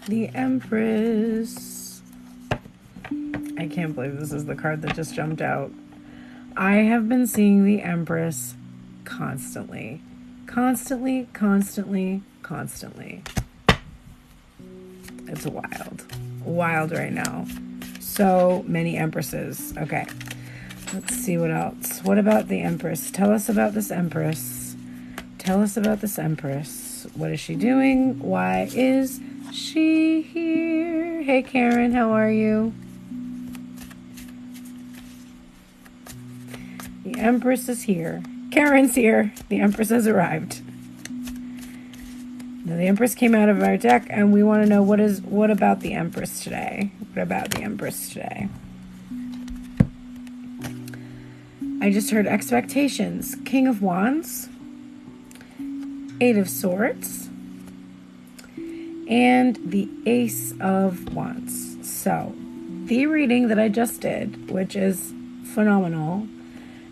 The Empress. I can't believe this is the card that just jumped out. I have been seeing the Empress constantly. Constantly, constantly, constantly. It's wild. Wild right now. So many Empresses. Okay. Let's see what else. What about the Empress? Tell us about this Empress. Tell us about this Empress. What is she doing? Why is she here? Hey, Karen, how are you? The Empress is here. Karen's here. The Empress has arrived. Now, the Empress came out of our deck, and we want to know what about the Empress today? What about the Empress today? I just heard expectations. King of Wands, Eight of Swords, and the Ace of Wands. So, the reading that I just did, which is phenomenal,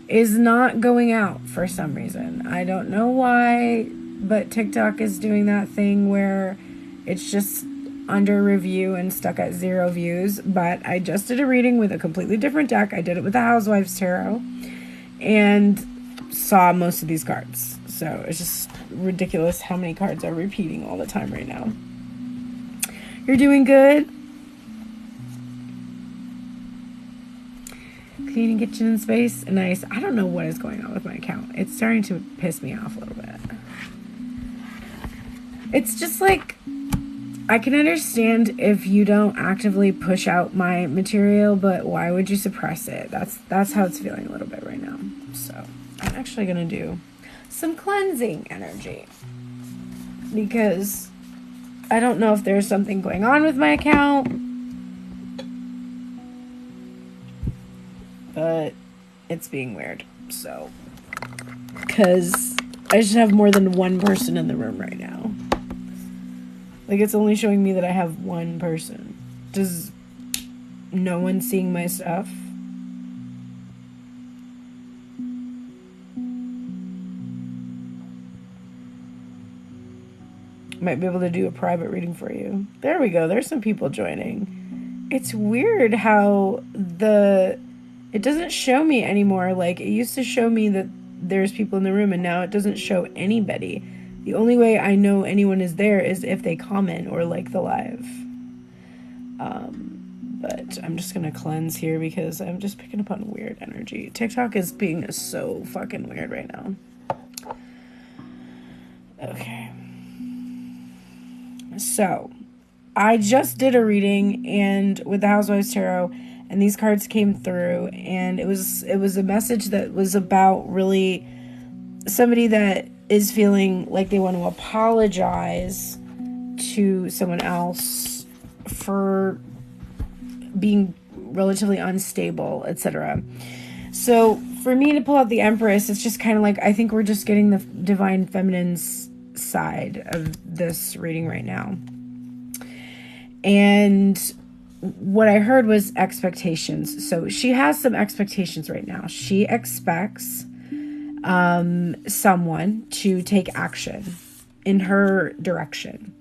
is not going out for some reason. I don't know why, but TikTok is doing that thing where it's just under review and stuck at 0 views. But I just did a reading with a completely different deck. I did it with the Housewives Tarot and saw most of these cards. So it's just ridiculous how many cards are repeating all the time right now. You're doing good. Cleaning kitchen and space. Nice. I don't know what is going on with my account. It's starting to piss me off a little bit. It's just like, I can understand if you don't actively push out my material, but why would you suppress it? That's how it's feeling a little bit right now. So I'm actually going to do some cleansing energy because I don't know if there's something going on with my account, but it's being weird. So, because I just have more than one person in the room right now. Like, it's only showing me that I have one person. Does no one seeing my stuff? Might be able to do a private reading for you. There we go. There's some people joining. It's weird how it doesn't show me anymore. Like, it used to show me that there's people in the room, and now it doesn't show anybody. The only way I know anyone is there is if they comment or like the live. But I'm just going to cleanse here because I'm just picking up on weird energy. TikTok is being so fucking weird right now. Okay. So, I just did a reading and with the Housewives Tarot, and these cards came through, and it was a message that was about really somebody that is feeling like they want to apologize to someone else for being relatively unstable, etc. So for me to pull out the Empress, it's just kind of like, I think we're just getting the divine feminine's side of this reading right now. And what I heard was expectations. So she has some expectations right now. She expects someone to take action in her direction.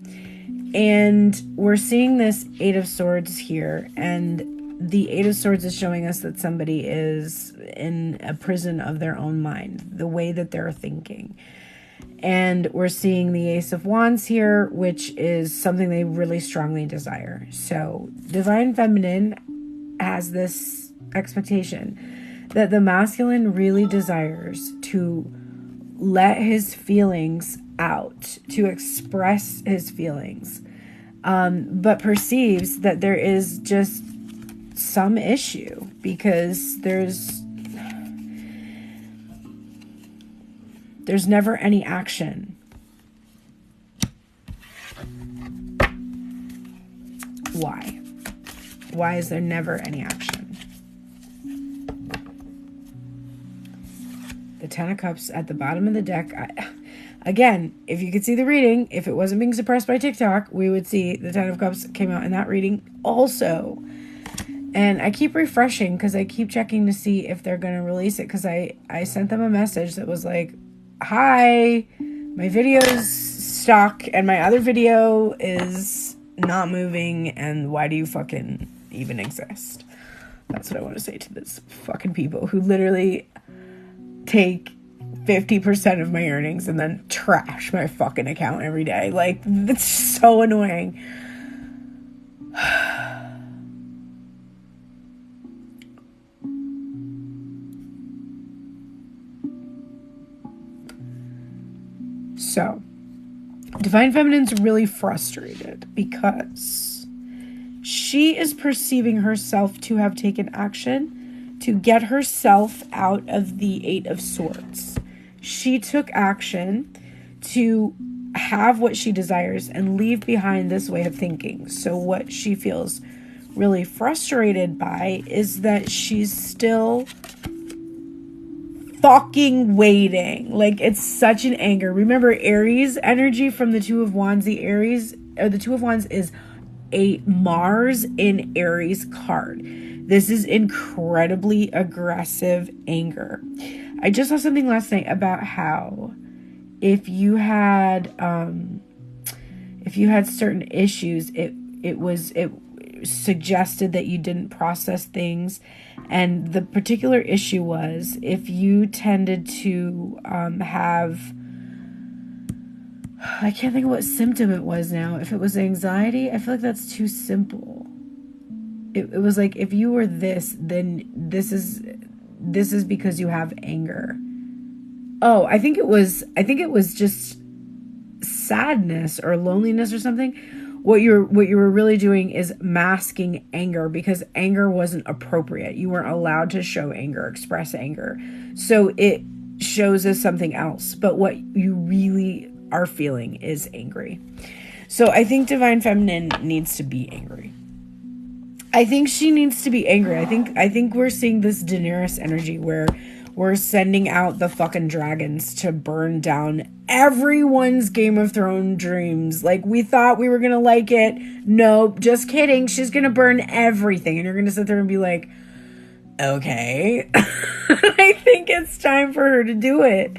And we're seeing this Eight of Swords here, and the Eight of Swords is showing us that somebody is in a prison of their own mind, the way that they're thinking. And we're seeing the Ace of Wands here, which is something they really strongly desire. So Divine Feminine has this expectation that the masculine really desires to let his feelings out, to express his feelings, but perceives that there is just some issue because there's never any action. Why? Why is there never any action? The Ten of Cups at the bottom of the deck. Again, if you could see the reading, if it wasn't being suppressed by TikTok, we would see the Ten of Cups came out in that reading also. And I keep refreshing because I keep checking to see if they're going to release it, because I sent them a message that was like, hi, my video's stuck and my other video is not moving, and why do you fucking even exist? That's what I want to say to this fucking people who literally take 50% of my earnings and then trash my fucking account every day. Like, that's so annoying. So, Divine Feminine's really frustrated because she is perceiving herself to have taken action to get herself out of the Eight of Swords. She took action to have what she desires and leave behind this way of thinking. So what she feels really frustrated by is that she's still fucking waiting. Like, it's such an anger. Remember, Aries energy from the Two of Wands. The Two of Wands is a Mars in Aries card. This is incredibly aggressive anger. I just saw something last night about how if you had certain issues, it suggested that you didn't process things. And the particular issue was if you tended to have, I can't think of what symptom it was now. If it was anxiety, I feel like that's too simple. It was like, if you were this, then this is because you have anger. Oh, I think it was just sadness or loneliness or something. What you were really doing is masking anger because anger wasn't appropriate. You weren't allowed to show anger, express anger. So it shows as something else. But what you really are feeling is angry. So I think Divine Feminine needs to be angry. I think she needs to be angry. I think we're seeing this Daenerys energy where we're sending out the fucking dragons to burn down everyone's Game of Thrones dreams. Like, we thought we were going to like it. Nope, just kidding. She's going to burn everything. And you're going to sit there and be like, okay. I think it's time for her to do it.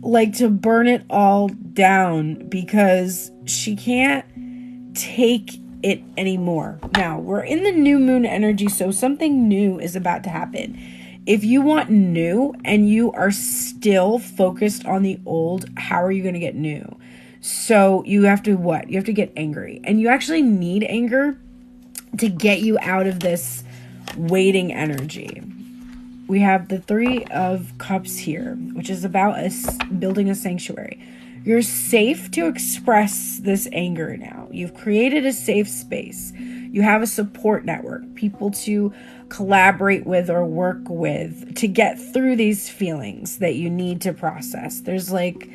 Like, to burn it all down because she can't take it anymore. Now, we're in the new moon energy, so something new is about to happen. If you want new and you are still focused on the old, how are you going to get new? So you have to what? You have to get angry. And you actually need anger to get you out of this waiting energy. We have the Three of Cups here, which is about us building a sanctuary. You're safe to express this anger now. You've created a safe space. You have a support network, people to collaborate with or work with to get through these feelings that you need to process. There's like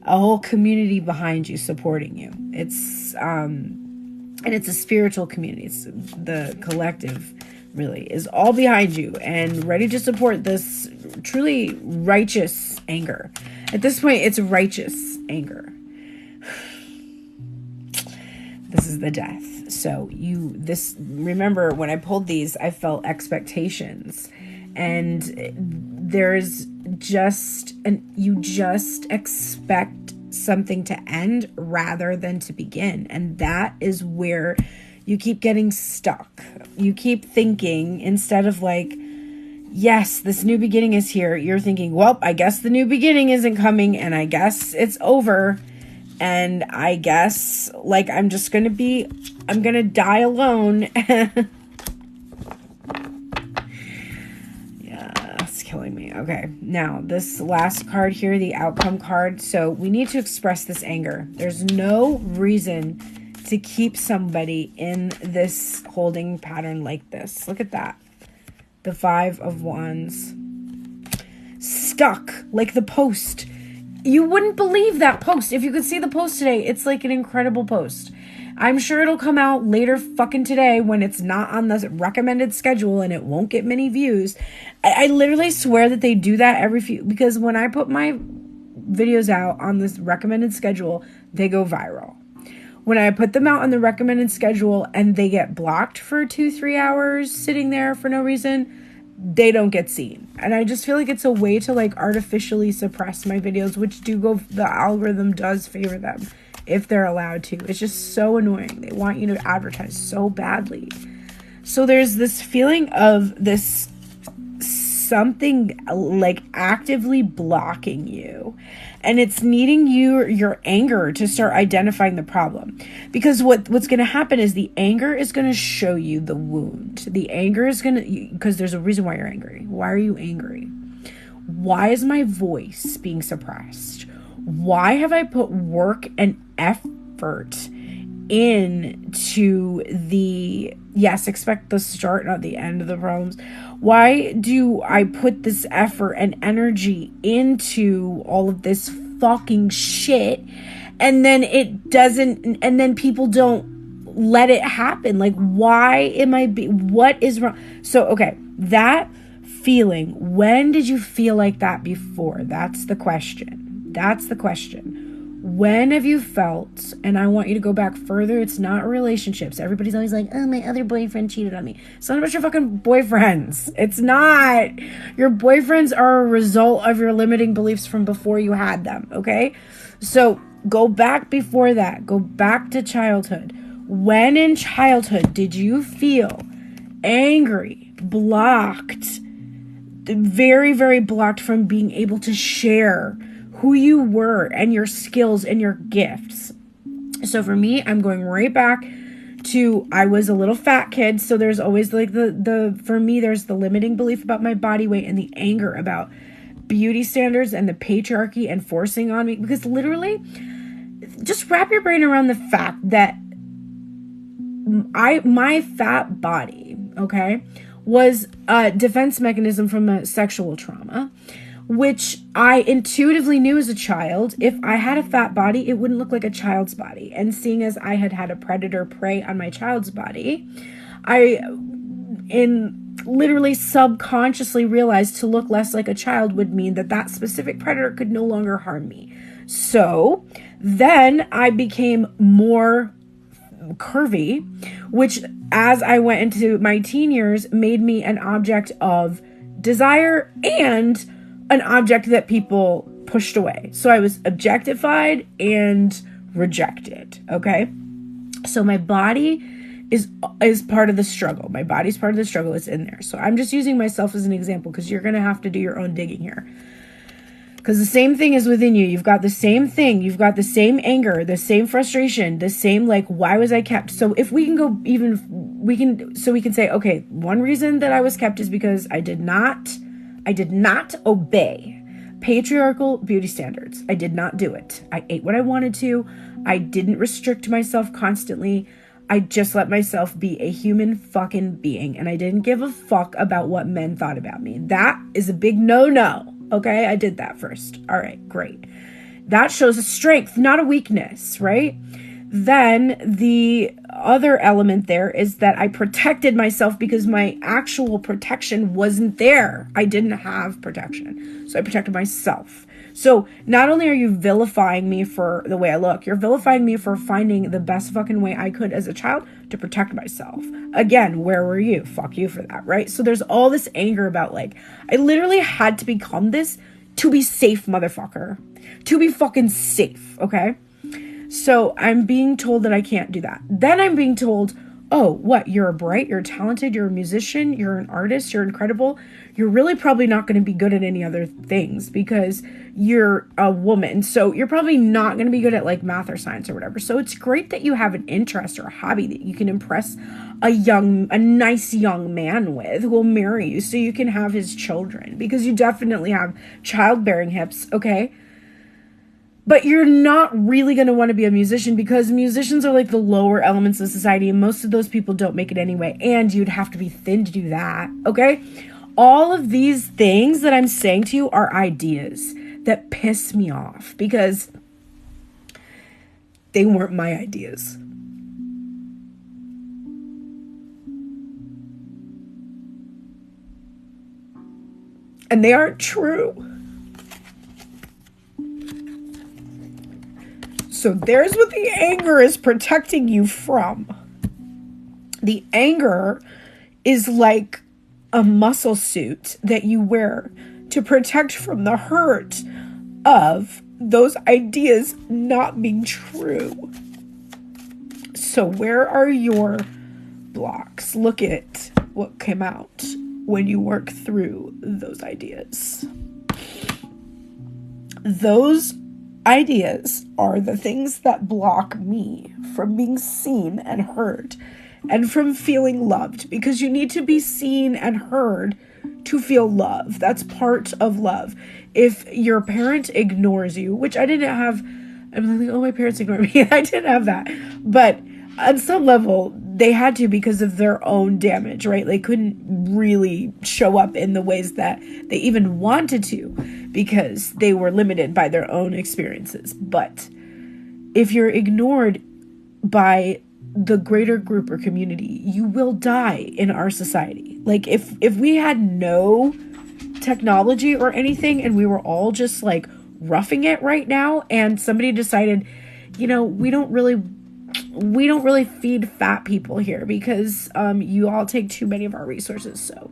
a whole community behind you supporting you. It's and it's a spiritual community. It's the collective really is all behind you and ready to support this truly righteous anger. At this point, it's righteous anger. This is the Death. So remember when I pulled these, I felt expectations, and you just expect something to end rather than to begin. And that is where you keep getting stuck. You keep thinking, instead of like, yes, this new beginning is here, you're thinking, well, I guess the new beginning isn't coming, and I guess it's over. And I guess, like, I'm gonna die alone. Yeah, it's killing me. Okay, now, this last card here, the outcome card. So, we need to express this anger. There's no reason to keep somebody in this holding pattern like this. Look at that. The Five of Wands. Stuck, like the post. You wouldn't believe that post. If you could see the post today, it's like an incredible post. I'm sure it'll come out later fucking today when it's not on the recommended schedule and it won't get many views. I literally swear that they do that because when I put my videos out on this recommended schedule, they go viral. When I put them out on the recommended schedule and they get blocked for 2-3 hours sitting there for no reason, they don't get seen. And I just feel like it's a way to like artificially suppress my videos, which the algorithm does favor them. if they're allowed to. It's just so annoying. They want you to advertise so badly. So there's this feeling of this something like actively blocking you, and it's needing your anger to start identifying the problem, because what's going to happen is the anger is going to show you the wound. The anger is going to, because there's a reason why you're angry. Why are you angry? Why is my voice being suppressed? Why have I put work and effort into the, yes, expect the start, not the end of the problems. Why do I put this effort and energy into all of this fucking shit, and then it doesn't, and then people don't let it happen? Like, why am I what is wrong? So, okay, that feeling, when did you feel like that before? That's the question. That's the question. When have you felt, and I want you to go back further, it's not relationships. Everybody's always like, oh, my other boyfriend cheated on me. It's not about your fucking boyfriends. It's not. Your boyfriends are a result of your limiting beliefs from before you had them, okay? So go back before that. Go back to childhood. When in childhood did you feel angry, blocked, very, very blocked from being able to share who you were and your skills and your gifts? So for me, I'm going right back to, I was a little fat kid. So there's always like for me, there's the limiting belief about my body weight and the anger about beauty standards and the patriarchy and forcing on me. Because literally, just wrap your brain around the fact that my fat body, okay, was a defense mechanism from a sexual trauma, which I intuitively knew as a child, if I had a fat body, it wouldn't look like a child's body. And seeing as I had a predator prey on my child's body, I literally subconsciously realized to look less like a child would mean that specific predator could no longer harm me. So then I became more curvy, which as I went into my teen years made me an object of desire and an object that people pushed away. So I was objectified and rejected, okay? So my body is part of the struggle. My body's part of the struggle. It's in there. So I'm just using myself as an example because you're going to have to do your own digging here. Because the same thing is within you. You've got the same thing. You've got the same anger, the same frustration, the same, like, why was I kept? So if we can go we can say, okay, one reason that I was kept is because I did not obey patriarchal beauty standards. I did not do it. I ate what I wanted to. I didn't restrict myself constantly. I just let myself be a human fucking being. And I didn't give a fuck about what men thought about me. That is a big no-no. Okay, I did that first. All right, great. That shows a strength, not a weakness, right? Then the other element there is that I protected myself because my actual protection wasn't there. I didn't have protection. So I protected myself. So not only are you vilifying me for the way I look, you're vilifying me for finding the best fucking way I could as a child to protect myself. Again, where were you? Fuck you for that, right? So there's all this anger about, like, I literally had to become this to be safe, motherfucker. To be fucking safe, okay? So I'm being told that I can't do that. Then I'm being told, oh, what? You're bright, you're talented, you're a musician, you're an artist, you're incredible. You're really probably not going to be good at any other things because you're a woman. So you're probably not going to be good at, like, math or science or whatever. So it's great that you have an interest or a hobby that you can impress a nice young man with who will marry you so you can have his children, because you definitely have childbearing hips, okay? But you're not really going to want to be a musician because musicians are like the lower elements of society, and most of those people don't make it anyway. And you'd have to be thin to do that, okay? All of these things that I'm saying to you are ideas that piss me off because they weren't my ideas. And they aren't true. So there's what the anger is protecting you from. The anger is like a muscle suit that you wear to protect from the hurt of those ideas not being true. So where are your blocks? Look at what came out when you work through those ideas. Those ideas are the things that block me from being seen and heard and from feeling loved, because you need to be seen and heard to feel love. That's part of love. If your parent ignores you, which I didn't have, I'm like, oh, my parents ignore me. I didn't have that. But on some level, they had to because of their own damage, right? They couldn't really show up in the ways that they even wanted to because they were limited by their own experiences. But if you're ignored by the greater group or community, you will die in our society. Like if we had no technology or anything and we were all just like roughing it right now, and somebody decided, we don't really feed fat people here because you all take too many of our resources, so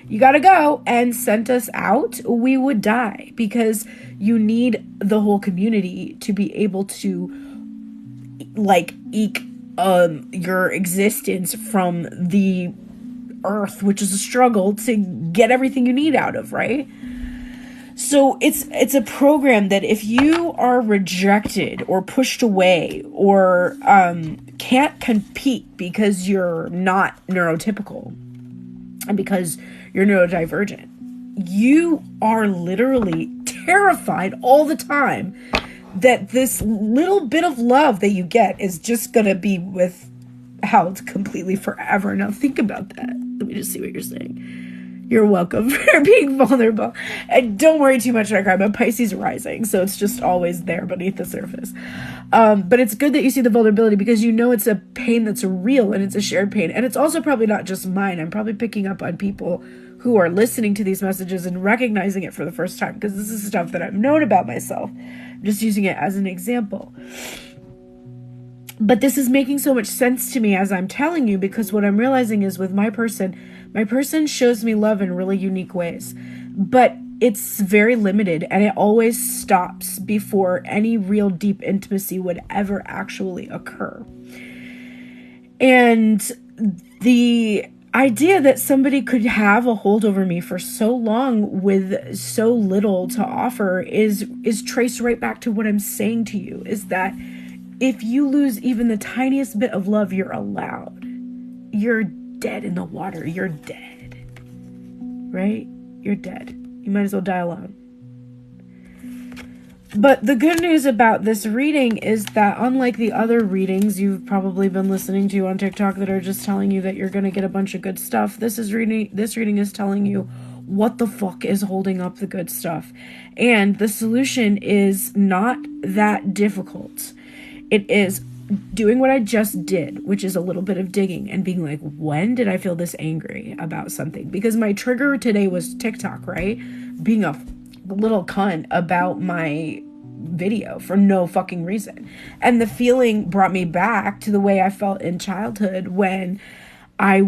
you gotta go, and sent us out, we would die, because you need the whole community to be able to like eke your existence from the earth, which is a struggle to get everything you need out of, right? So it's a program that if you are rejected or pushed away or can't compete because you're not neurotypical and because you're neurodivergent, you are literally terrified all the time that this little bit of love that you get is just going to be withheld completely forever. Now think about that. Let me just see what you're saying. You're welcome for being vulnerable. And don't worry too much, I'm a Pisces rising, so it's just always there beneath the surface. But it's good that you see the vulnerability, because it's a pain that's real and it's a shared pain. And it's also probably not just mine. I'm probably picking up on people who are listening to these messages and recognizing it for the first time, because this is stuff that I've known about myself. I'm just using it as an example. But this is making so much sense to me as I'm telling you, because what I'm realizing is with my person shows me love in really unique ways, but it's very limited, and it always stops before any real deep intimacy would ever actually occur. And the idea that somebody could have a hold over me for so long with so little to offer is traced right back to what I'm saying to you, is that if you lose even the tiniest bit of love you're allowed, you're dead in the water. You're dead, right? You're dead. You might as well die alone. But the good news about this reading is that, unlike the other readings you've probably been listening to on TikTok that are just telling you that you're going to get a bunch of good stuff, this reading is telling you what the fuck is holding up the good stuff. And the solution is not that difficult. It is doing what I just did, which is a little bit of digging and being like, when did I feel this angry about something? Because my trigger today was TikTok, right? Being a little cunt about my video for no fucking reason. And the feeling brought me back to the way I felt in childhood when I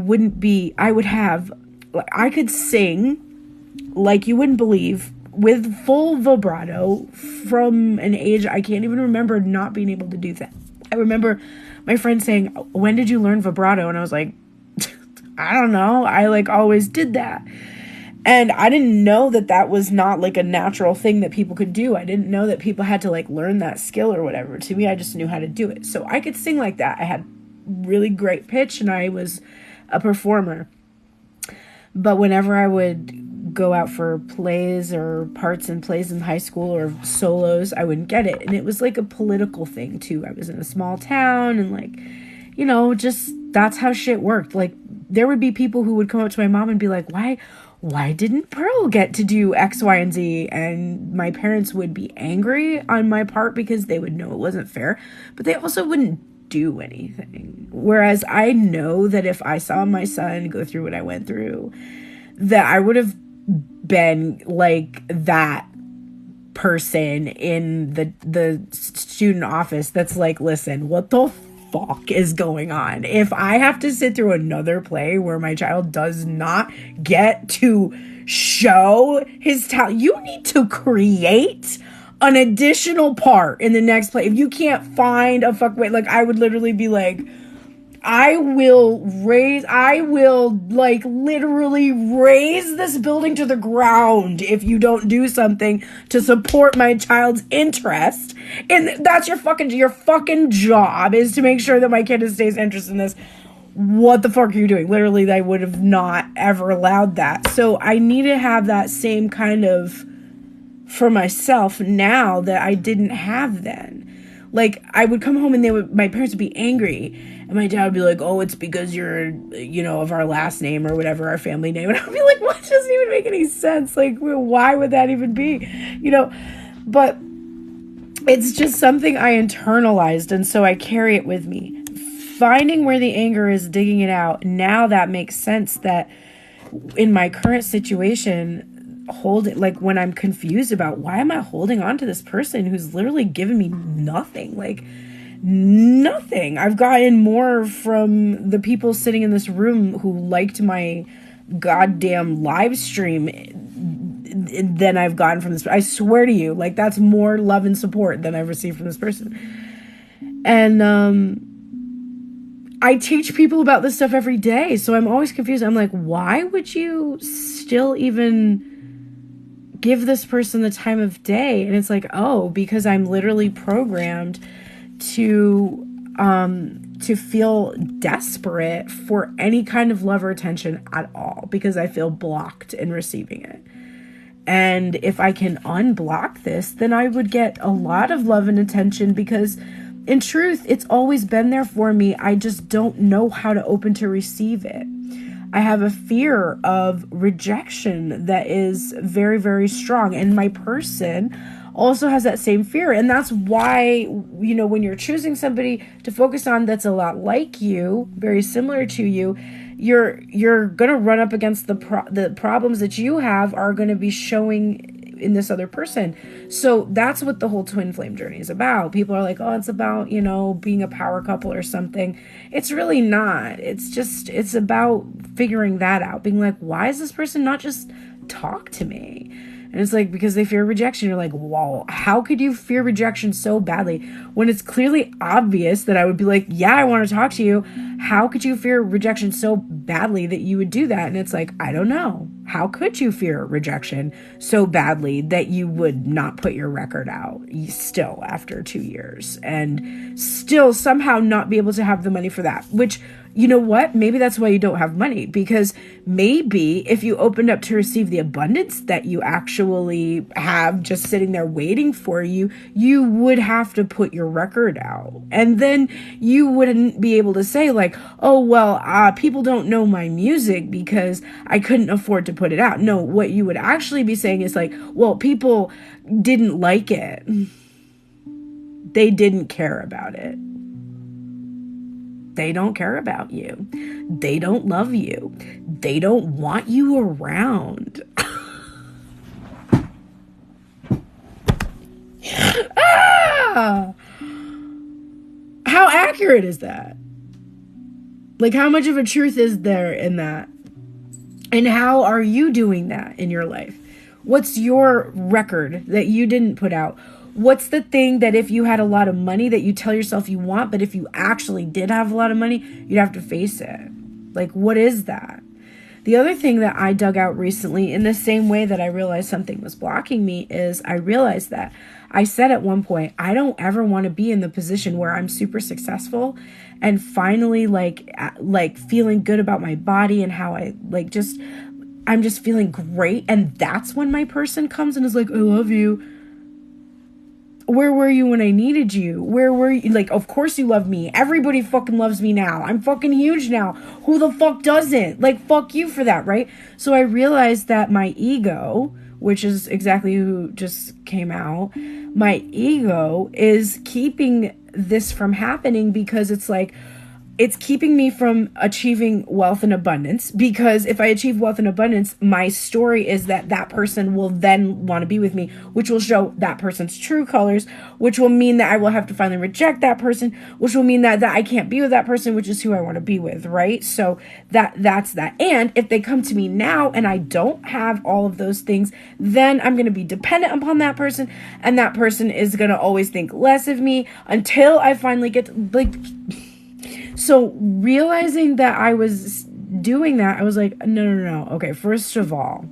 could sing like you wouldn't believe with full vibrato from an age I can't even remember not being able to do that. I remember my friend saying, when did you learn vibrato? And I was like, I don't know. I always did that. And I didn't know that was not a natural thing that people could do. I didn't know that people had to learn that skill or whatever. To me, I just knew how to do it. So I could sing like that. I had really great pitch and I was a performer. But whenever I would go out for plays or parts in plays in high school or solos, I wouldn't get it. And it was a political thing too. I was in a small town and just that's how shit worked. There would be people who would come up to my mom and be like, why didn't Pearl get to do X, Y, and Z? And my parents would be angry on my part because they would know it wasn't fair, but they also wouldn't do anything. Whereas I know that if I saw my son go through what I went through, that I would have been that person in the student office that's listen, what the fuck is going on? If I have to sit through another play where my child does not get to show his talent, you need to create an additional part in the next play. If you can't find a fuck way, like, I would literally be like, I will like literally raise this building to the ground if you don't do something to support my child's interest. And that's your fucking job, is to make sure that my kid stays interested in this. What the fuck are you doing? Literally, I would have not ever allowed that. So I need to have that same kind of for myself now that I didn't have then. Like, I would come home and my parents would be angry, and my dad would be like, oh, it's because you're, of our last name or whatever, our family name. And I'd be like, what? It doesn't even make any sense. Like, why would that even be? But it's just something I internalized, and so I carry it with me. Finding where the anger is, digging it out. Now that makes sense that in my current situation, like, when I'm confused about why am I holding on to this person who's literally given me nothing, like nothing. I've gotten more from the people sitting in this room who liked my goddamn live stream than I've gotten from this. I swear to you, like, that's more love and support than I've received from this person. And I teach people about this stuff every day, so I'm always confused. I'm like, why would you still even give this person the time of day? And it's like, oh, because I'm literally programmed to feel desperate for any kind of love or attention at all, because I feel blocked in receiving it. And if I can unblock this, then I would get a lot of love and attention, because in truth, it's always been there for me. I just don't know how to open to receive it. I have a fear of rejection that is very, very strong. And my person also has that same fear. And that's why, when you're choosing somebody to focus on that's a lot like you, very similar to you, you're going to run up against the problems that you have are going to be showing in this other person. So that's what the whole twin flame journey is about. People are like, oh, it's about, being a power couple or something. It's really not. It's about figuring that out, being like, why is this person not just talk to me? And it's like, because they fear rejection. You're like, whoa, how could you fear rejection so badly when it's clearly obvious that I would be like, yeah, I want to talk to you. How could you fear rejection so badly that you would do that? And it's like, I don't know. How could you fear rejection so badly that you would not put your record out still after 2 years and still somehow not be able to have the money for that? Which, you know what? Maybe that's why you don't have money, because maybe if you opened up to receive the abundance that you actually have just sitting there waiting for you, you would have to put your record out. And then you wouldn't be able to say like, oh, well, people don't know my music because I couldn't afford to put it out. No, what you would actually be saying is like, well, people didn't like it. They didn't care about it. They don't care about you. They don't love you. They don't want you around. How accurate is that? Like, how much of a truth is there in that? And how are you doing that in your life? What's your record that you didn't put out? What's the thing that if you had a lot of money that you tell yourself you want, but if you actually did have a lot of money, you'd have to face it? Like, what is that? The other thing that I dug out recently, in the same way that I realized something was blocking me, is I realized that I said at one point, I don't ever want to be in the position where I'm super successful and finally like feeling good about my body and how I'm just feeling great. And that's when my person comes and is like, I love you. Where were you when I needed you? Where were you? Like, of course you love me. Everybody fucking loves me now. I'm fucking huge now. Who the fuck doesn't? Like, fuck you for that, right? So I realized that my ego, which is exactly who just came out, my ego is keeping this from happening because it's like, it's keeping me from achieving wealth and abundance, because if I achieve wealth and abundance, my story is that that person will then want to be with me, which will show that person's true colors, which will mean that I will have to finally reject that person, which will mean that I can't be with that person, which is who I want to be with, right? So that's that. And if they come to me now and I don't have all of those things, then I'm going to be dependent upon that person, and that person is going to always think less of me until I finally get So realizing that I was doing that, I was like, no. Okay, first of all,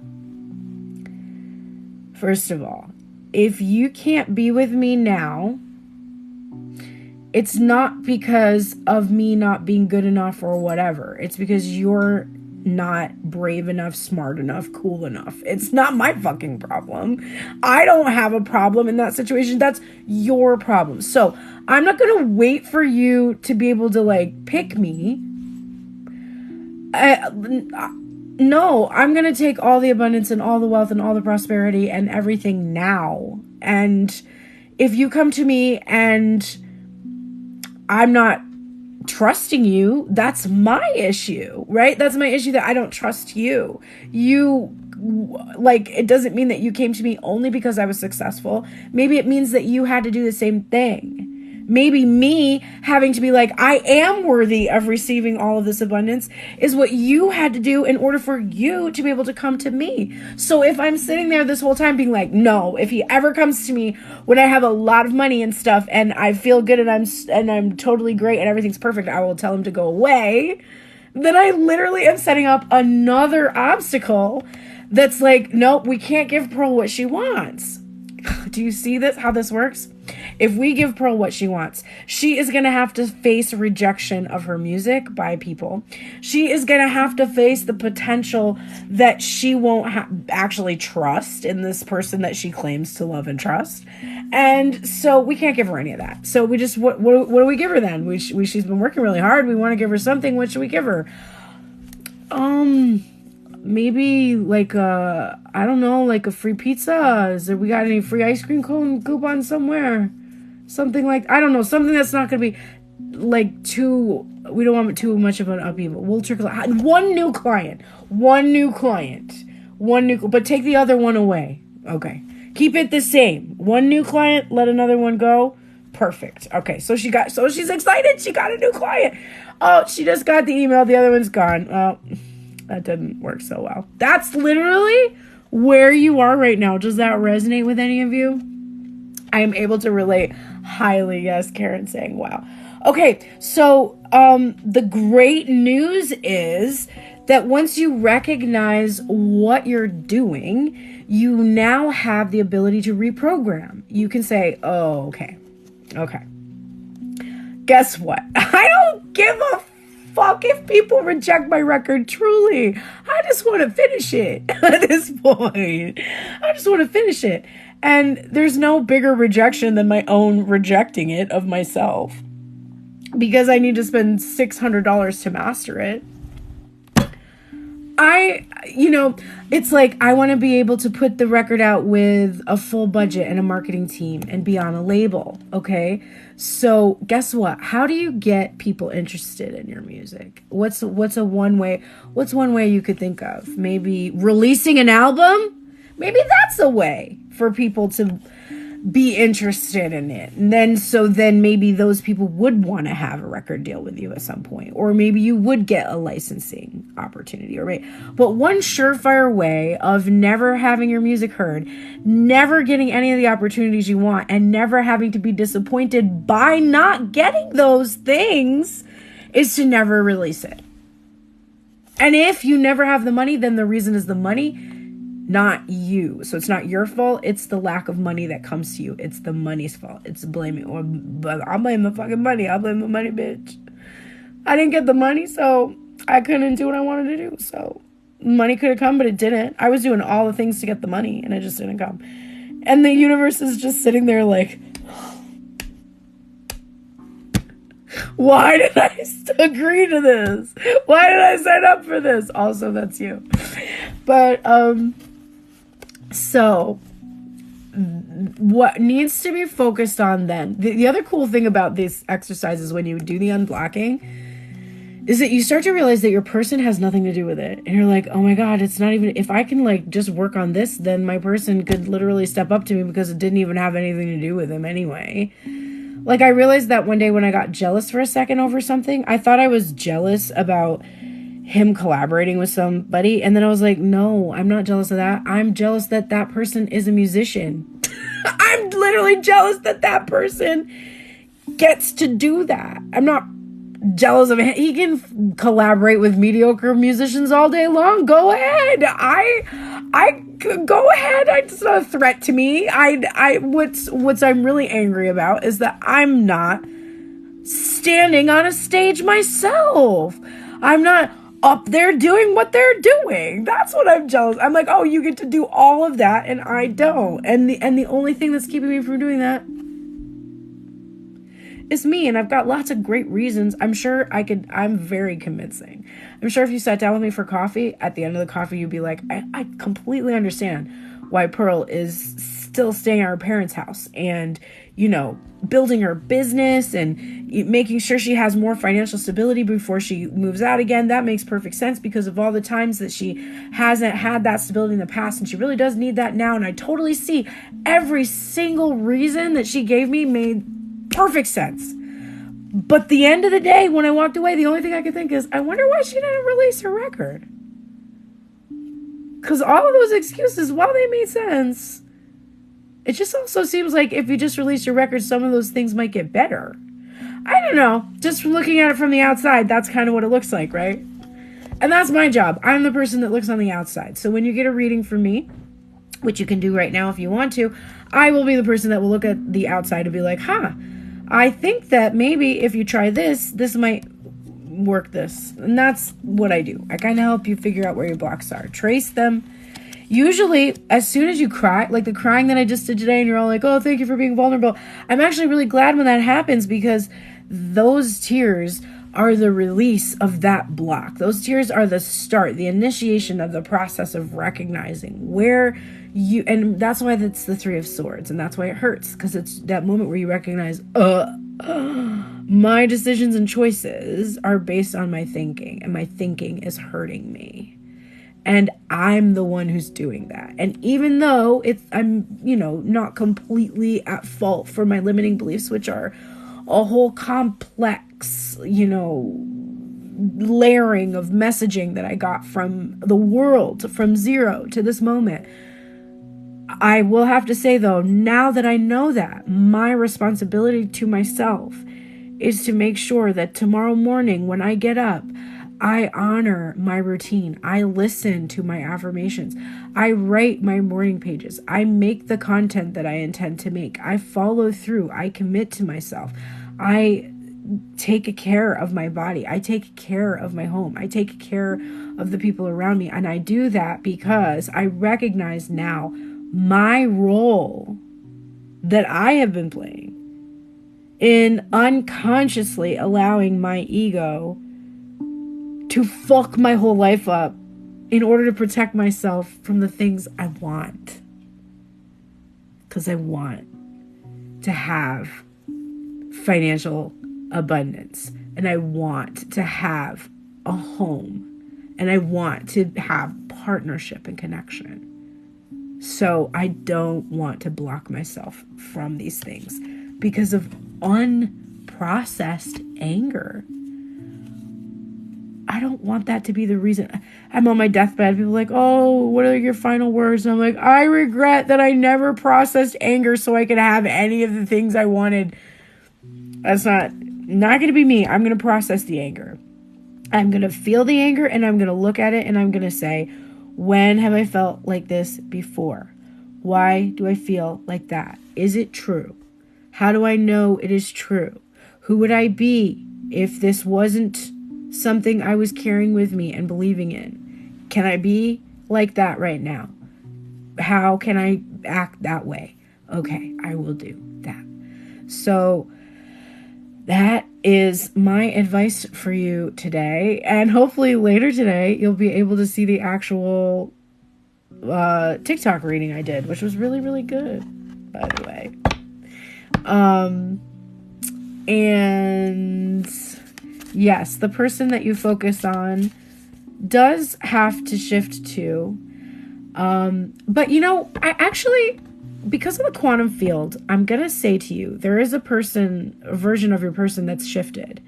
if you can't be with me now, it's not because of me not being good enough or whatever. It's because you're not brave enough, smart enough, cool enough. It's not my fucking problem. I don't have a problem in that situation. That's your problem. So I'm not going to wait for you to be able to like pick me. No, I'm going to take all the abundance and all the wealth and all the prosperity and everything now. And if you come to me and I'm not trusting you, that's my issue, right? That's my issue, that I don't trust you. It doesn't mean that you came to me only because I was successful. Maybe it means that you had to do the same thing. Maybe me having to be like, I am worthy of receiving all of this abundance is what you had to do in order for you to be able to come to me. So if I'm sitting there this whole time being like, no, if he ever comes to me when I have a lot of money and stuff and I feel good and I'm totally great and everything's perfect, I will tell him to go away, then I literally am setting up another obstacle that's like, nope, we can't give Pearl what she wants. Do you see this? How this works? If we give Pearl what she wants, she is going to have to face rejection of her music by people. She is going to have to face the potential that she won't actually trust in this person that she claims to love and trust. And so we can't give her any of that. So we just, what do we give her then? She's been working really hard. We want to give her something. What should we give her? Maybe like I don't know, like a free pizza. Is there, we got any free ice cream coupon somewhere? Something like, I don't know, something that's not going to be like we don't want too much of an upheaval. We'll trickle out. One new client, but take the other one away. Okay. Keep it the same. One new client, let another one go. Perfect. Okay. So she's excited. She got a new client. Oh, she just got the email. The other one's gone. Oh, that didn't work so well. That's literally where you are right now. Does that resonate with any of you? I am able to relate highly. Yes, Karen saying, wow. Okay, so the great news is that once you recognize what you're doing, you now have the ability to reprogram. You can say, oh, okay. Guess what? I don't give a fuck if people reject my record, truly. I just want to finish it at this point. I just want to finish it. And there's no bigger rejection than my own rejecting it of myself, because I need to spend $600 to master it. It's like, I want to be able to put the record out with a full budget and a marketing team and be on a label. Okay. So guess what? How do you get people interested in your music? What's one way you could think of? Maybe releasing an album? Maybe that's a way for people to be interested in it. And then maybe those people would want to have a record deal with you at some point. Or maybe you would get a licensing opportunity. But one surefire way of never having your music heard, never getting any of the opportunities you want, and never having to be disappointed by not getting those things is to never release it. And if you never have the money, then the reason is the money, not you. So it's not your fault. It's the lack of money that comes to you. It's the money's fault. It's blaming. But I'll blame the fucking money. I'll blame the money, bitch. I didn't get the money, so I couldn't do what I wanted to do. So money could have come, but it didn't. I was doing all the things to get the money, and it just didn't come. And the universe is just sitting there like, why did I agree to this? Why did I sign up for this? Also, that's you. But, so what needs to be focused on then, the other cool thing about these exercises when you do the unblocking, is that you start to realize that your person has nothing to do with it. And you're like, oh my God, it's not even, if I can like just work on this, then my person could literally step up to me because it didn't even have anything to do with him anyway. Like, I realized that one day when I got jealous for a second over something, I thought I was jealous about him collaborating with somebody. And then I was like, no, I'm not jealous of that. I'm jealous that that person is a musician. I'm literally jealous that that person gets to do that. I'm not jealous of him. He can collaborate with mediocre musicians all day long. Go ahead. I go ahead. It's not a threat to me. What's I'm really angry about is that I'm not standing on a stage myself. I'm not up there doing what they're doing. That's what I'm jealous. I'm like, oh, you get to do all of that and I don't. And the only thing that's keeping me from doing that is me, and I've got lots of great reasons. I'm sure I'm very convincing. I'm sure if you sat down with me for coffee, at the end of the coffee, you'd be like, I completely understand why Pearl is still staying at her parents' house and, you know, building her business and making sure she has more financial stability before she moves out again. That makes perfect sense because of all the times that she hasn't had that stability in the past, and she really does need that now. And I totally see every single reason that she gave me made perfect sense. But the end of the day, when I walked away, the only thing I could think is, I wonder why she didn't release her record. Because all of those excuses, while they made sense, it just also seems like if you just release your record, some of those things might get better. I don't know. Just looking at it from the outside, that's kind of what it looks like, right? And that's my job. I'm the person that looks on the outside. So when you get a reading from me, which you can do right now if you want to, I will be the person that will look at the outside and be like, I think that maybe if you try this might work this. And that's what I do. I kind of help you figure out where your blocks are. Trace them. Usually, as soon as you cry, like the crying that I just did today, and you're all like, oh, thank you for being vulnerable. I'm actually really glad when that happens because those tears are the release of that block. Those tears are the start, the initiation of the process of recognizing where you, and that's why it's the Three of Swords, and that's why it hurts, because it's that moment where you recognize, my decisions and choices are based on my thinking, and my thinking is hurting me. And I'm the one who's doing that. And even though I'm, not completely at fault for my limiting beliefs, which are a whole complex, layering of messaging that I got from the world, from zero to this moment. I will have to say, though, now that I know that, my responsibility to myself is to make sure that tomorrow morning when I get up, I honor my routine. I listen to my affirmations. I write my morning pages. I make the content that I intend to make. I follow through. I commit to myself. I take care of my body. I take care of my home. I take care of the people around me. And I do that because I recognize now my role that I have been playing in unconsciously allowing my ego to fuck my whole life up in order to protect myself from the things I want. Because I want to have financial abundance, and I want to have a home, and I want to have partnership and connection. So I don't want to block myself from these things because of unprocessed anger. I don't want that to be the reason. I'm on my deathbed. People are like, oh, what are your final words? And I'm like, I regret that I never processed anger so I could have any of the things I wanted. That's not going to be me. I'm going to process the anger. I'm going to feel the anger, and I'm going to look at it, and I'm going to say, when have I felt like this before? Why do I feel like that? Is it true? How do I know it is true? Who would I be if this wasn't something I was carrying with me and believing in? Can I be like that right now? How can I act that way? Okay, I will do that. So that is my advice for you today. And hopefully later today, you'll be able to see the actual TikTok reading I did, which was really, really good, by the way. And Yes, the person that you focus on does have to shift too. But I actually, because of the quantum field, I'm going to say to you, there is a version of your person that's shifted.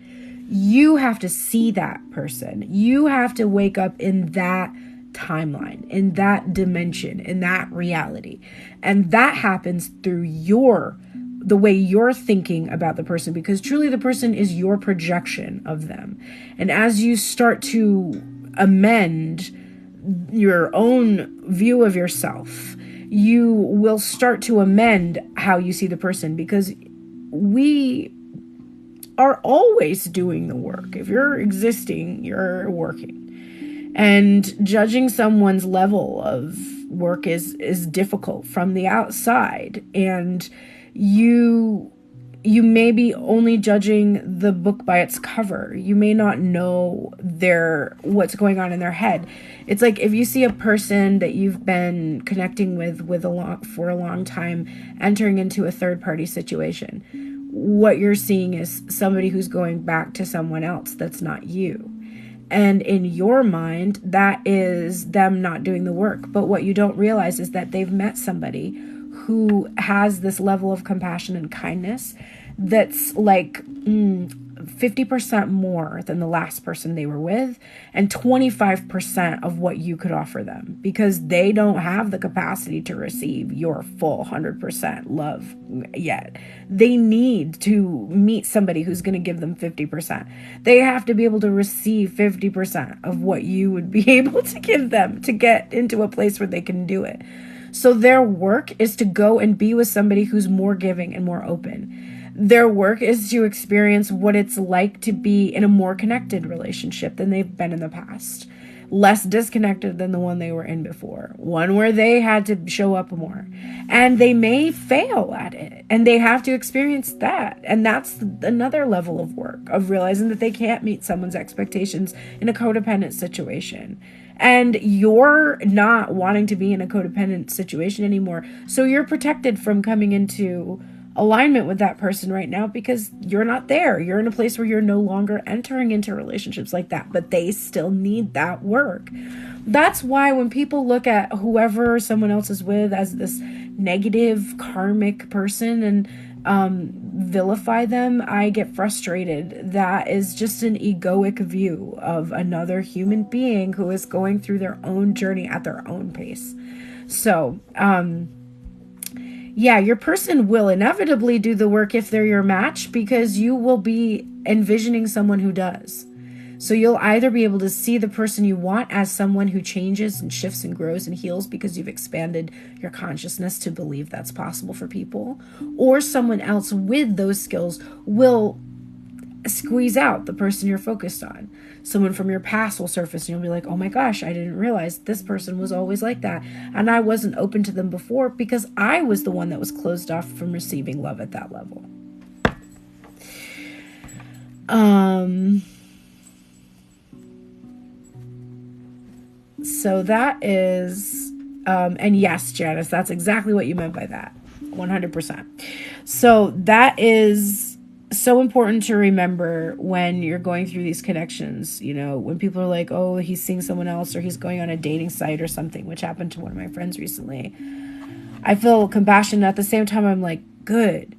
You have to see that person. You have to wake up in that timeline, in that dimension, in that reality. And that happens through the way you're thinking about the person, because truly the person is your projection of them. And as you start to amend your own view of yourself, you will start to amend how you see the person, because we are always doing the work. If you're existing, you're working. And judging someone's level of work is difficult from the outside. And you may be only judging the book by its cover. You may not know what's going on in their head. It's like if you see a person that you've been connecting with for a long time entering into a third-party situation, what you're seeing is somebody who's going back to someone else that's not you. And in your mind, that is them not doing the work. But what you don't realize is that they've met somebody who has this level of compassion and kindness that's like 50% more than the last person they were with, and 25% of what you could offer them, because they don't have the capacity to receive your full 100% love yet. They need to meet somebody who's going to give them 50%. They have to be able to receive 50% of what you would be able to give them to get into a place where they can do it. So their work is to go and be with somebody who's more giving and more open. Their work is to experience what it's like to be in a more connected relationship than they've been in the past. Less disconnected than the one they were in before. One where they had to show up more. And they may fail at it. And they have to experience that. And that's another level of work, of realizing that they can't meet someone's expectations in a codependent situation. And you're not wanting to be in a codependent situation anymore. So you're protected from coming into alignment with that person right now, because you're not there. You're in a place where you're no longer entering into relationships like that, but they still need that work. That's why when people look at whoever someone else is with as this negative karmic person and vilify them, I get frustrated. That is just an egoic view of another human being who is going through their own journey at their own pace. So, yeah, your person will inevitably do the work if they're your match, because you will be envisioning someone who does. So you'll either be able to see the person you want as someone who changes and shifts and grows and heals because you've expanded your consciousness to believe that's possible for people, or someone else with those skills will squeeze out the person you're focused on. Someone from your past will surface and you'll be like, oh my gosh, I didn't realize this person was always like that. And I wasn't open to them before because I was the one that was closed off from receiving love at that level. So that is, and yes, Janice, that's exactly what you meant by that. 100%. So that is so important to remember when you're going through these connections. You know, when people are like, oh, he's seeing someone else, or he's going on a dating site or something, which happened to one of my friends recently. I feel compassion. At the same time, I'm like, good.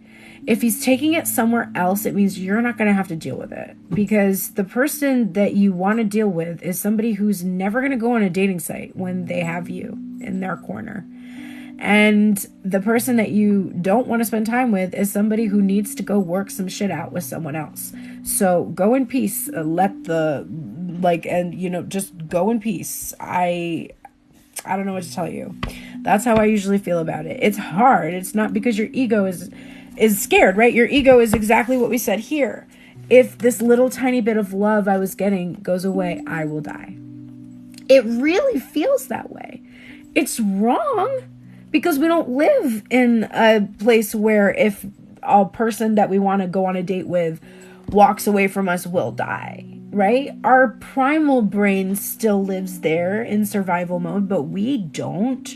If he's taking it somewhere else, it means you're not going to have to deal with it, because the person that you want to deal with is somebody who's never going to go on a dating site when they have you in their corner. And the person that you don't want to spend time with is somebody who needs to go work some shit out with someone else. So go in peace. Just go in peace. I don't know what to tell you. That's how I usually feel about it. It's hard. It's not because your ego is scared, right? Your ego is exactly what we said here. If this little tiny bit of love I was getting goes away, I will die. It really feels that way. It's wrong, because we don't live in a place where if a person that we want to go on a date with walks away from us, we'll die, right? Our primal brain still lives there in survival mode, but we don't.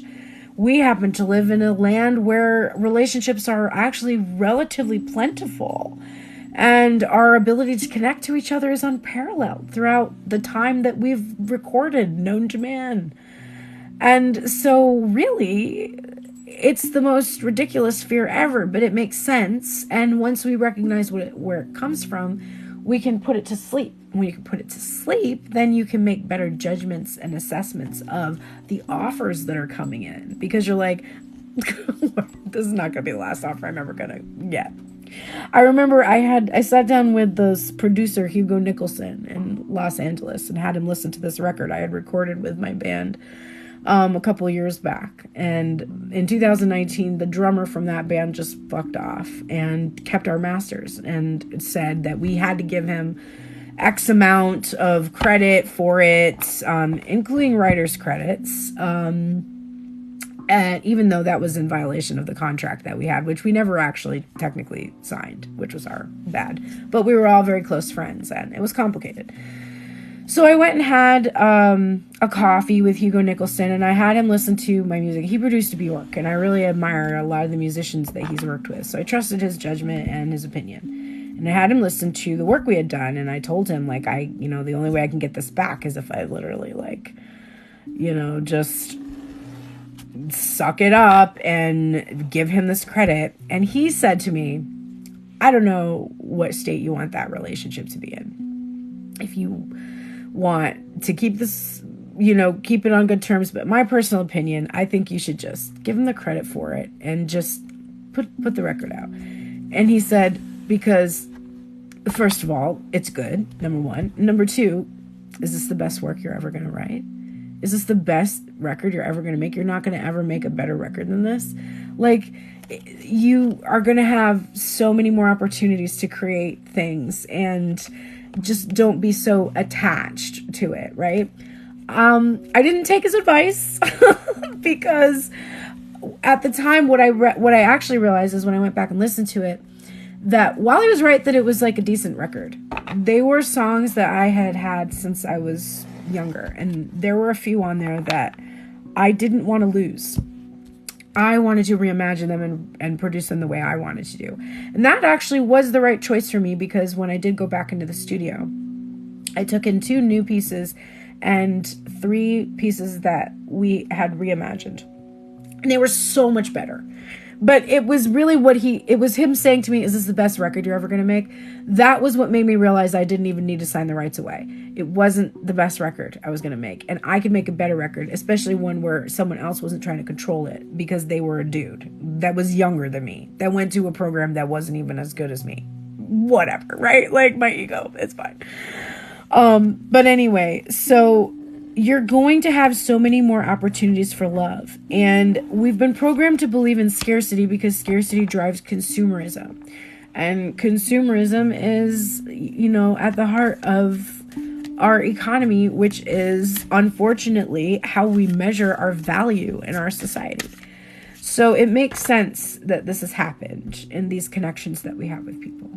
We happen to live in a land where relationships are actually relatively plentiful. And our ability to connect to each other is unparalleled throughout the time that we've recorded Known to Man. And so really, it's the most ridiculous fear ever, but it makes sense. And once we recognize where it comes from, we can put it to sleep. When you can put it to sleep, then you can make better judgments and assessments of the offers that are coming in. Because you're like, this is not going to be the last offer I'm ever going to get. I remember I sat down with this producer, Hugo Nicholson, in Los Angeles, and had him listen to this record I had recorded with my band a couple of years back. And in 2019, the drummer from that band just fucked off and kept our masters and said that we had to give him X amount of credit for it, including writer's credits. And even though that was in violation of the contract that we had, which we never actually technically signed, which was our bad. But we were all very close friends, and it was complicated. So I went and had a coffee with Hugo Nicholson, and I had him listen to my music. He produced Bjork, and I really admire a lot of the musicians that he's worked with. So I trusted his judgment and his opinion. And I had him listen to the work we had done, and I told him, like, the only way I can get this back is if I literally, just suck it up and give him this credit. And he said to me, I don't know what state you want that relationship to be in. If you want to keep this, keep it on good terms, but my personal opinion, I think you should just give him the credit for it and just put the record out. And he said, because first of all, it's good, number one. Number two, is this the best work you're ever going to write? Is this the best record you're ever going to make? You're not going to ever make a better record than this. Like, you are going to have so many more opportunities to create things, and just don't be so attached to it, right? I didn't take his advice because at the time, what I actually realized is when I went back and listened to it, that while he was right that it was like a decent record, they were songs that I had since I was younger, and there were a few on there that I didn't want to lose. I wanted to reimagine them and produce them the way I wanted to do. And that actually was the right choice for me, because when I did go back into the studio, I took in 2 new pieces and 3 pieces that we had reimagined. And they were so much better. But it was really it was him saying to me, is this the best record you're ever going to make? That was what made me realize I didn't even need to sign the rights away. It wasn't the best record I was going to make. And I could make a better record, especially one where someone else wasn't trying to control it because they were a dude that was younger than me, that went to a program that wasn't even as good as me. Whatever, right? Like, my ego, it's fine. But anyway, so you're going to have so many more opportunities for love. And we've been programmed to believe in scarcity because scarcity drives consumerism. And consumerism is, at the heart of our economy, which is unfortunately how we measure our value in our society. So it makes sense that this has happened in these connections that we have with people.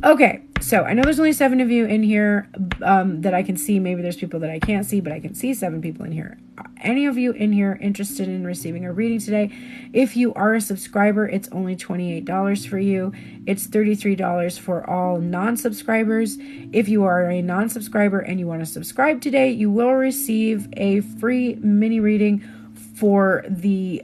Okay, so I know there's only 7 of you in here that I can see. Maybe there's people that I can't see, but I can see 7 people in here. Any of you in here interested in receiving a reading today? If you are a subscriber, it's only $28 for you. It's $33 for all non-subscribers. If you are a non-subscriber and you want to subscribe today, you will receive a free mini reading for the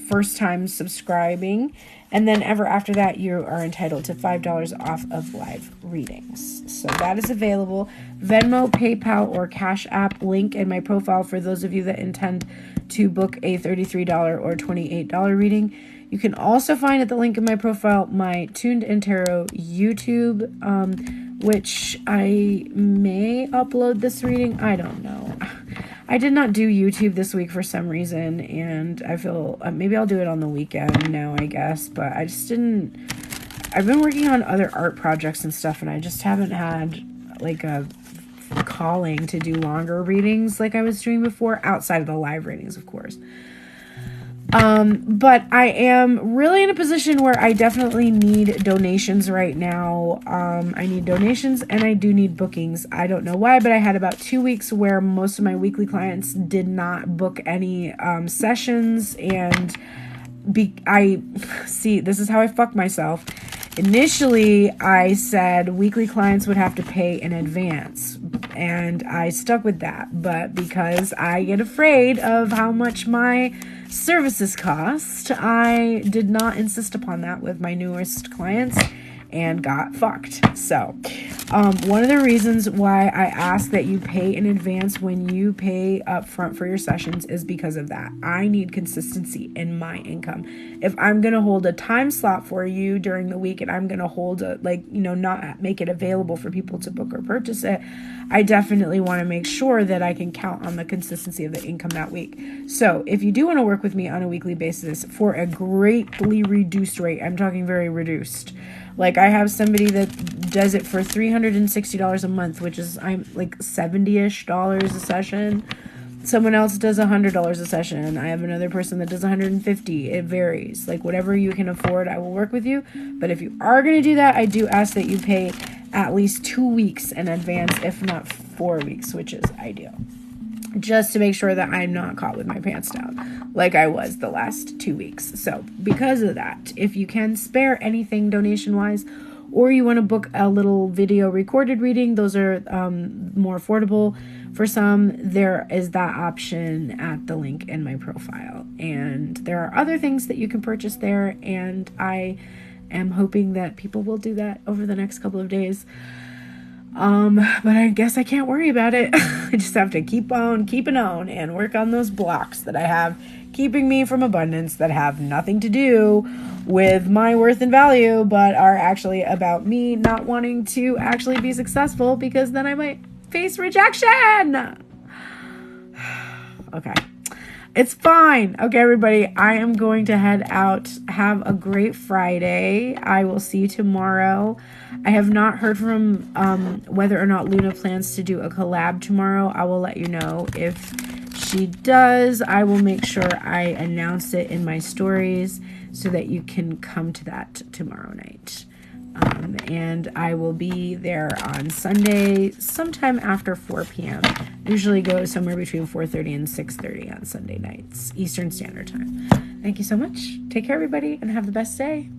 first time subscribing. And then ever after that, you are entitled to $5 off of live readings. So that is available. Venmo, PayPal, or Cash App link in my profile for those of you that intend to book a $33 or $28 reading. You can also find at the link in my profile my Tuned in Tarot YouTube, which I may upload this reading. I don't know. I did not do YouTube this week for some reason, and I feel maybe I'll do it on the weekend now, I guess, but I just didn't. I've been working on other art projects and stuff, and I just haven't had like a calling to do longer readings like I was doing before, outside of the live readings, of course. But I am really in a position where I definitely need donations right now. I need donations and I do need bookings. I don't know why, but I had about 2 weeks where most of my weekly clients did not book any, sessions, and this is how I fuck myself, Initially, I said weekly clients would have to pay in advance, and I stuck with that. But because I get afraid of how much my services cost, I did not insist upon that with my newest clients and got fucked. So, one of the reasons why I ask that you pay in advance when you pay upfront for your sessions is because of that. I need consistency in my income. If I'm going to hold a time slot for you during the week and I'm going to hold not make it available for people to book or purchase it, I definitely want to make sure that I can count on the consistency of the income that week. So if you do want to work with me on a weekly basis for a greatly reduced rate, I'm talking very reduced. Like I have somebody that does it for $360 a month, which is like $70-ish a session. Someone else does $100 a session. I have another person that does $150. It varies. Like whatever you can afford, I will work with you. But if you are going to do that, I do ask that you pay at least 2 weeks in advance, if not 4 weeks, which is ideal. Just to make sure that I'm not caught with my pants down like I was the last 2 weeks. So because of that, if you can spare anything donation-wise, or you want to book a little video recorded reading, those are more affordable for some. There is that option at the link in my profile. And there are other things that you can purchase there, and I am hoping that people will do that over the next couple of days. But I guess I can't worry about it. I just have to keep on keeping on and work on those blocks that I have keeping me from abundance, that have nothing to do with my worth and value, but are actually about me not wanting to actually be successful, because then I might face rejection. Okay. It's fine. Okay, everybody, I am going to head out. Have a great Friday. I will see you tomorrow. I have not heard from whether or not Luna plans to do a collab tomorrow. I will let you know. If she does, I will make sure I announce it in my stories so that you can come to that tomorrow night. And I will be there on Sunday sometime after 4 p.m. Usually go somewhere between 4:30 and 6:30 on Sunday nights, Eastern Standard Time. Thank you so much. Take care, everybody, and have the best day.